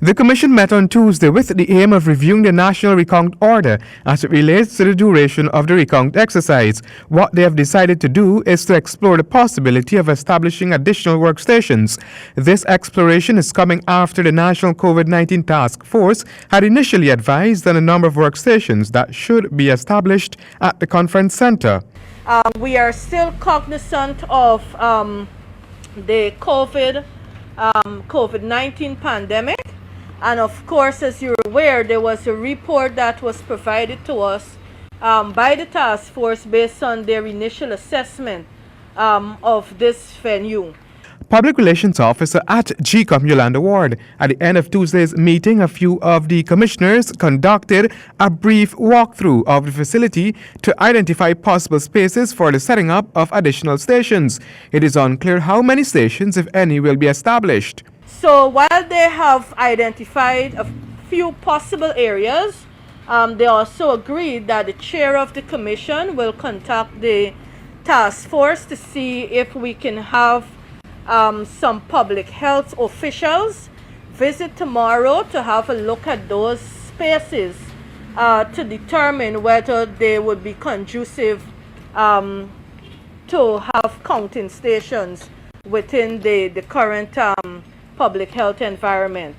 The Commission met on Tuesday with the aim of reviewing the national recount order as it relates to the duration of the recount exercise. What they have decided to do is to explore the possibility of establishing additional workstations. This exploration is coming after the National COVID-19 Task Force had initially advised on a number of workstations that should be established at the conference center. We are still cognizant of the COVID-19 pandemic. And of course, as you're aware, there was a report that was provided to us by the task force based on their initial assessment of this venue. Public Relations Officer at Gecom, Yolanda Ward. At the end of Tuesday's meeting, a few of the commissioners conducted a brief walkthrough of the facility to identify possible spaces for the setting up of additional stations. It is unclear how many stations, if any, will be established. So while they have identified a few possible areas, they also agreed that the chair of the commission will contact the task force to see if we can have some public health officials visit tomorrow to have a look at those spaces to determine whether they would be conducive to have counting stations within the current public health environment.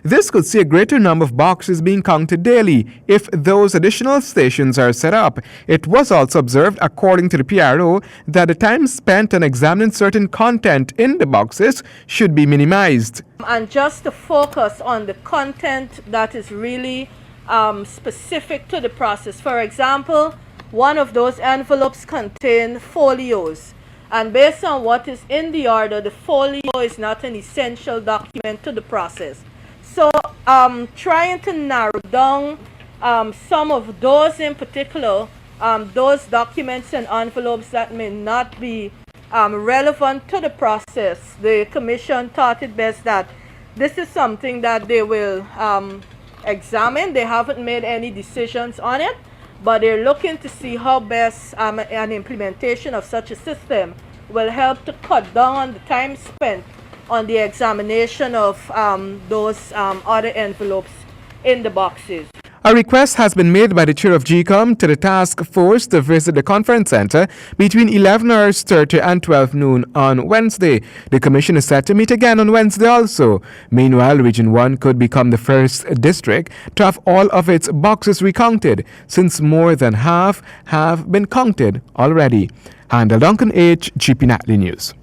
This could see a greater number of boxes being counted daily if those additional stations are set up. It was also observed, according to the PRO, that the time spent on examining certain content in the boxes should be minimized. And just to focus on the content that is really specific to the process. For example, one of those envelopes contained folios. And based on what is in the order, the folio is not an essential document to the process. So trying to narrow down some of those in particular, those documents and envelopes that may not be relevant to the process, the commission thought it best that this is something that they will examine. They haven't made any decisions on it, but they're looking to see how best an implementation of such a system will help to cut down on the time spent on the examination of those other envelopes in the boxes. A request has been made by the chair of Gecom to the task force to visit the conference center between 11:30 and 12 noon on Wednesday. The commission is set to meet again on Wednesday also. Meanwhile, Region 1 could become the first district to have all of its boxes recounted, since more than half have been counted already. Handell Duncan, HGP Nightly News.